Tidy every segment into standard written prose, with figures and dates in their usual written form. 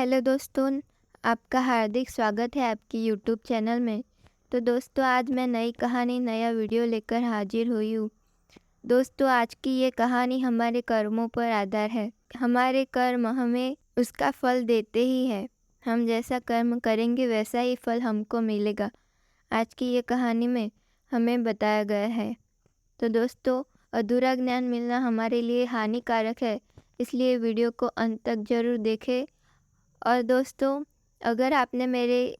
Hello दोस्तों, आपका हार्दिक स्वागत है आपकी यूट्यूब चैनल में। तो दोस्तों, आज मैं नई कहानी नया वीडियो लेकर हाजिर हुई हूँ। दोस्तों, आज की ये कहानी हमारे कर्मों पर आधार है। हमारे कर्म हमें उसका फल देते ही हैं। हम जैसा कर्म करेंगे वैसा ही फल हमको मिलेगा। आज की ये कहानी में हमें बताया गया है। तो दोस्तों, अधूरा ज्ञान मिलना हमारे लिए हानिकारक है, इसलिए वीडियो को अंत तक ज़रूर देखें। और दोस्तों, अगर आपने मेरे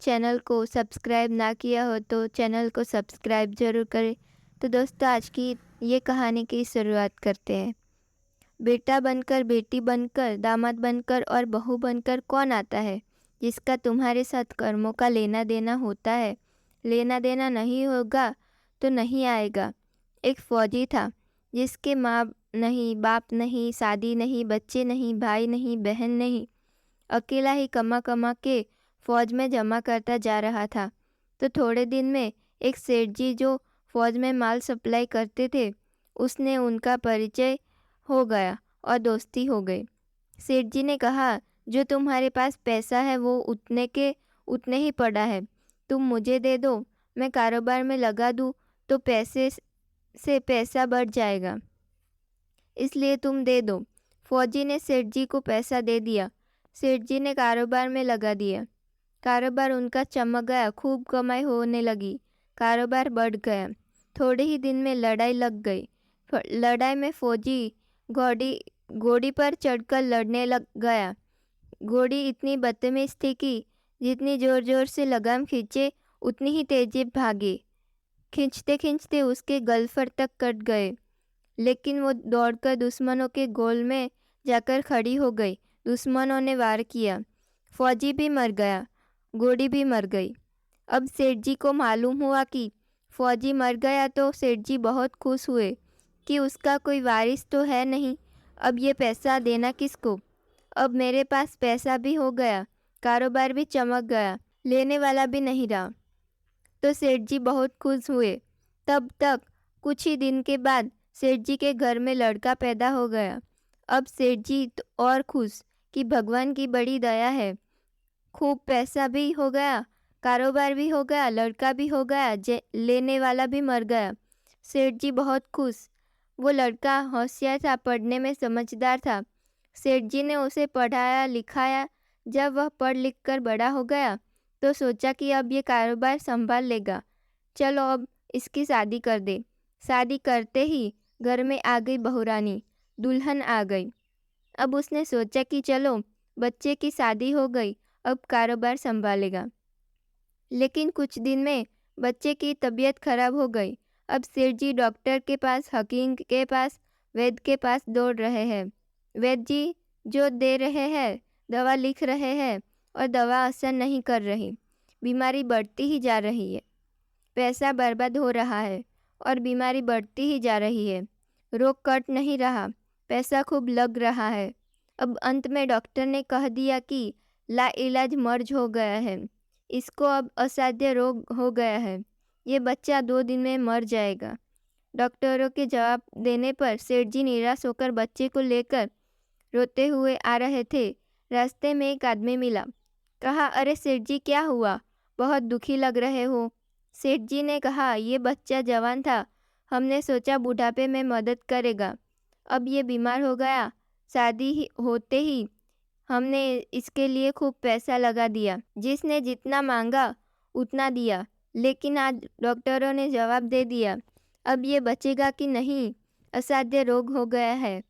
चैनल को सब्सक्राइब ना किया हो तो चैनल को सब्सक्राइब ज़रूर करें। तो दोस्तों, आज की ये कहानी की शुरुआत करते हैं। बेटा बनकर, बेटी बनकर, दामाद बनकर और बहू बनकर कौन आता है जिसका तुम्हारे साथ कर्मों का लेना देना होता है? लेना देना नहीं होगा तो नहीं आएगा। एक फौजी था जिसके माँ नहीं, बाप नहीं, शादी नहीं, बच्चे नहीं, भाई नहीं, बहन नहीं। अकेला ही कमा कमा के फौज में जमा करता जा रहा था। तो थोड़े दिन में एक सेठ जी जो फौज में माल सप्लाई करते थे, उसने उनका परिचय हो गया और दोस्ती हो गई। सेठ जी ने कहा, जो तुम्हारे पास पैसा है वो उतने ही पड़ा है। तुम मुझे दे दो, मैं कारोबार में लगा दूँ तो पैसे से पैसा बढ़ जाएगा, इसलिए तुम दे दो। फौजी ने सेठ जी को पैसा दे दिया। सेठ जी ने कारोबार में लगा दिया। कारोबार उनका चमक गया, खूब कमाई होने लगी, कारोबार बढ़ गया। थोड़े ही दिन में लड़ाई लग गई। लड़ाई में फौजी घोड़ी पर चढ़कर लड़ने लग गया। घोड़ी इतनी बदतमीज थी कि जितनी जोर जोर से लगाम खींचे उतनी ही तेजी भागी। खींचते खींचते उसके गलफर तक कट गए, लेकिन वो दौड़कर दुश्मनों के गोल में जाकर खड़ी हो गई। दुश्मनों ने वार किया, फौजी भी मर गया, घोड़ी भी मर गई। अब सेठ जी को मालूम हुआ कि फौजी मर गया तो सेठ जी बहुत खुश हुए कि उसका कोई वारिस तो है नहीं। अब ये पैसा देना किसको? अब मेरे पास पैसा भी हो गया, कारोबार भी चमक गया, लेने वाला भी नहीं रहा। तो सेठ जी बहुत खुश हुए। तब तक कुछ ही दिन के बाद सेठ जी के घर में लड़का पैदा हो गया। अब सेठ जी तो और खुश कि भगवान की बड़ी दया है। खूब पैसा भी हो गया, कारोबार भी हो गया, लड़का भी हो गया, लेने वाला भी मर गया। सेठ जी बहुत खुश। वो लड़का होशियार था, पढ़ने में समझदार था। सेठ जी ने उसे पढ़ाया लिखाया। जब वह पढ़ लिख कर बड़ा हो गया तो सोचा कि अब ये कारोबार संभाल लेगा, चलो अब इसकी शादी कर दे। शादी करते ही घर में आ गई बहुरानी, दुल्हन आ गई। अब उसने सोचा कि चलो बच्चे की शादी हो गई, अब कारोबार संभालेगा। लेकिन कुछ दिन में बच्चे की तबीयत खराब हो गई। अब सेठ जी डॉक्टर के पास, हकीम के पास, वैद्य के पास दौड़ रहे हैं। वैद्य जी जो दे रहे हैं, दवा लिख रहे हैं और दवा असर नहीं कर रही। बीमारी बढ़ती ही जा रही है, पैसा बर्बाद हो रहा है और बीमारी बढ़ती ही जा रही है। रोग कट नहीं रहा, पैसा खूब लग रहा है। अब अंत में डॉक्टर ने कह दिया कि लाइलाज मर्ज हो गया है, इसको अब असाध्य रोग हो गया है, ये बच्चा 2 दिन में मर जाएगा। डॉक्टरों के जवाब देने पर सेठ जी निराश होकर बच्चे को लेकर रोते हुए आ रहे थे। रास्ते में एक आदमी मिला। कहा, अरे सेठ जी, क्या हुआ? बहुत दुखी लग रहे हो। सेठ जी ने कहा, ये बच्चा जवान था, हमने सोचा बुढ़ापे में मदद करेगा। अब ये बीमार हो गया, होते ही हमने इसके लिए खूब पैसा लगा दिया। जिसने जितना मांगा उतना दिया, लेकिन आज डॉक्टरों ने जवाब दे दिया, अब ये बचेगा कि नहीं, असाध्य रोग हो गया है,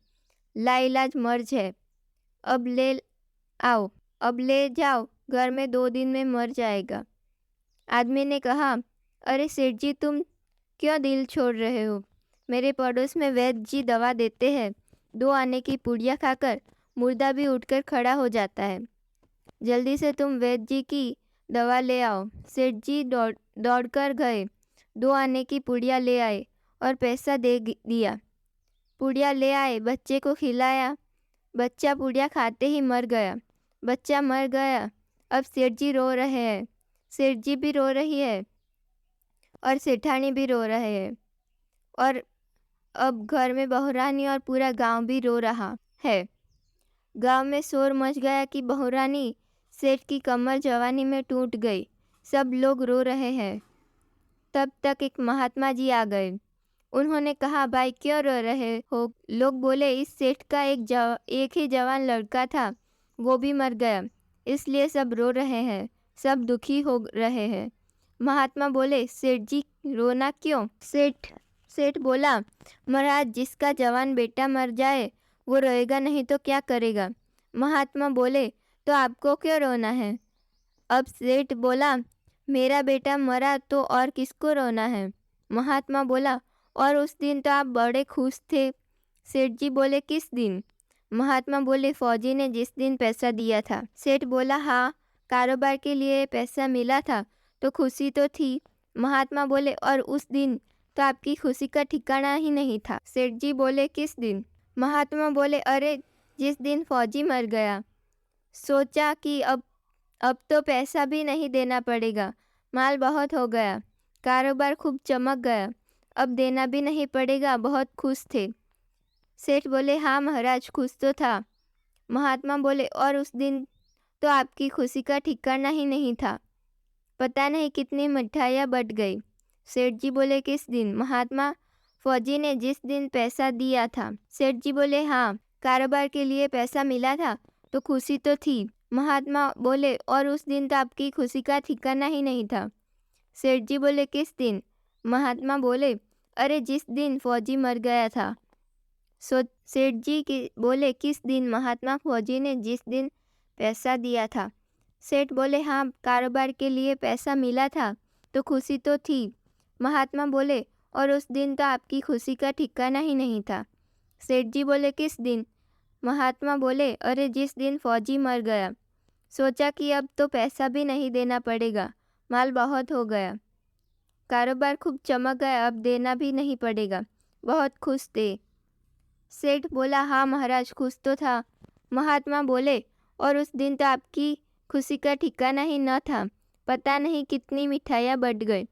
लाइलाज मर्ज है। अब ले आओ, अब ले जाओ, घर में 2 दिन में मर जाएगा। आदमी ने कहा, अरे सेठ जी, तुम क्यों दिल छोड़ रहे हो? मेरे पड़ोस में वैद्य जी दवा देते हैं, 2 आने की पुड़िया खाकर मुर्दा भी उठकर खड़ा हो जाता है। जल्दी से तुम वैद्य जी की दवा ले आओ। सेठ जी दौड़कर गए, 2 आने की पुड़िया ले आए और पैसा दे दिया। पुड़िया ले आए, बच्चे को खिलाया। बच्चा पुड़िया खाते ही मर गया। बच्चा मर गया। अब सेठ जी रो रहे हैं, सेठ जी भी रो रही है और सेठानी भी रो रहे हैं, और अब घर में बहुरानी और पूरा गांव भी रो रहा है। गांव में शोर मच गया कि बहुरानी सेठ की कमर जवानी में टूट गई। सब लोग रो रहे हैं। तब तक एक महात्मा जी आ गए। उन्होंने कहा, भाई क्यों रो रहे हो? लोग बोले, इस सेठ का एक ही जवान लड़का था, वो भी मर गया, इसलिए सब रो रहे हैं, सब दुखी हो रहे हैं। महात्मा बोले, सेठ जी रोना क्यों? सेठ बोला, महाराज, जिसका जवान बेटा मर जाए वो रोएगा नहीं तो क्या करेगा? महात्मा बोले, तो आपको क्यों रोना है? अब सेठ बोला, मेरा बेटा मरा तो और किसको रोना है? महात्मा बोला, और उस दिन तो आप बड़े खुश थे। सेठ जी बोले, किस दिन? महात्मा बोले, फौजी ने जिस दिन पैसा दिया था। सेठ बोला, हाँ, कारोबार के लिए पैसा मिला था तो खुशी तो थी। महात्मा बोले, और उस दिन तो आपकी खुशी का ठिकाना ही नहीं था। सेठ जी बोले, किस दिन? महात्मा बोले, अरे जिस दिन फौजी मर गया। सोचा कि अब तो पैसा भी नहीं देना पड़ेगा, माल बहुत हो गया, कारोबार खूब चमक गया, अब देना भी नहीं पड़ेगा, बहुत खुश थे। सेठ बोले, हाँ महाराज, खुश तो था। महात्मा बोले, और उस दिन तो आपकी खुशी का ठिकाना ही नहीं था, पता नहीं कितनी मिठाइयाँ बट गई। सेठ जी बोले, किस दिन? महात्मा, फौजी ने जिस दिन पैसा दिया था। सेठ जी बोले, हाँ, कारोबार के लिए पैसा मिला था तो खुशी तो थी। महात्मा बोले, और उस दिन तो आपकी खुशी का ठिकाना ही नहीं था। सेठ जी बोले, किस दिन? महात्मा बोले, अरे जिस दिन फौजी मर गया था। सेठ जी बोले, किस दिन? महात्मा, फौजी ने जिस दिन पैसा दिया था। सेठ बोले, हाँ, कारोबार के लिए पैसा मिला था तो खुशी तो थी। महात्मा बोले, और उस दिन तो आपकी खुशी का ठिकाना ही नहीं था। सेठ जी बोले, किस दिन? महात्मा बोले, अरे जिस दिन फौजी मर गया। सोचा कि अब तो पैसा भी नहीं देना पड़ेगा, माल बहुत हो गया, कारोबार खूब चमक गया, अब देना भी नहीं पड़ेगा, बहुत खुश थे। सेठ बोला, हाँ महाराज, खुश तो था। महात्मा बोले, और उस दिन तो आपकी खुशी का ठिकाना ही न था, पता नहीं कितनी मिठाइयाँ बट गई।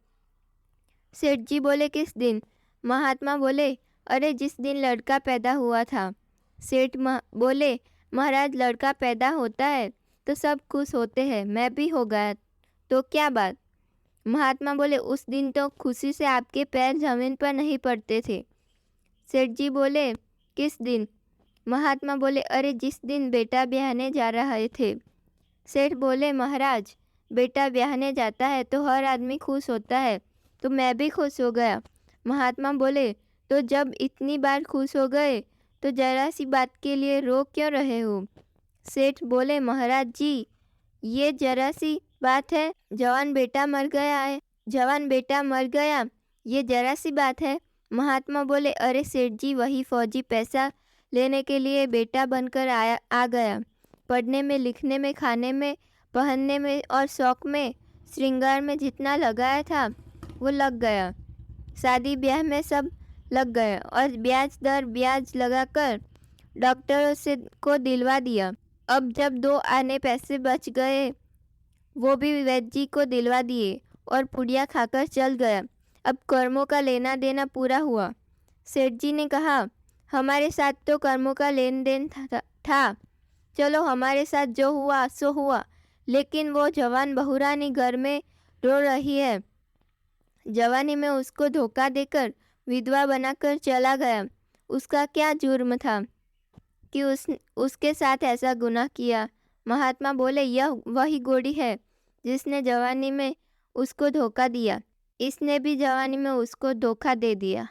सेठ जी बोले, किस दिन? महात्मा बोले, अरे जिस दिन लड़का पैदा हुआ था। सेठ बोले, महाराज, लड़का पैदा होता है तो सब खुश होते हैं, मैं भी हो गया तो क्या बात? महात्मा बोले, उस दिन तो खुशी से आपके पैर जमीन पर नहीं पड़ते थे। सेठ जी बोले, किस दिन? महात्मा बोले, अरे जिस दिन बेटा ब्याहने जा रहे थे। सेठ बोले, महाराज, बेटा ब्याहने जाता है तो हर आदमी खुश होता है, तो मैं भी खुश हो गया। महात्मा बोले, तो जब इतनी बार खुश हो गए तो जरा सी बात के लिए रो क्यों रहे हो? सेठ बोले, महाराज जी, ये जरा सी बात है? जवान बेटा मर गया, ये जरा सी बात है? महात्मा बोले, अरे सेठ जी, वही फौजी पैसा लेने के लिए बेटा बनकर आ गया। पढ़ने में, लिखने में, खाने में, पहनने में और शौक में, श्रृंगार में जितना लगाया था वो लग गया। शादी ब्याह में सब लग गया और ब्याज दर ब्याज लगाकर डॉक्टरों को दिलवा दिया। अब जब 2 आने पैसे बच गए वो भी वैद्य जी को दिलवा दिए और पुड़िया खाकर चल गया। अब कर्मों का लेना देना पूरा हुआ। सेठ जी ने कहा, हमारे साथ तो कर्मों का लेन देन था, चलो हमारे साथ जो हुआ सो हुआ, लेकिन वो जवान बहुरानी घर में रो रही है। जवानी में उसको धोखा देकर विधवा बनाकर चला गया, उसका क्या जुर्म था कि उसके साथ ऐसा गुनाह किया? महात्मा बोले, यह वही गोड़ी है जिसने जवानी में उसको धोखा दिया, इसने भी जवानी में उसको धोखा दे दिया।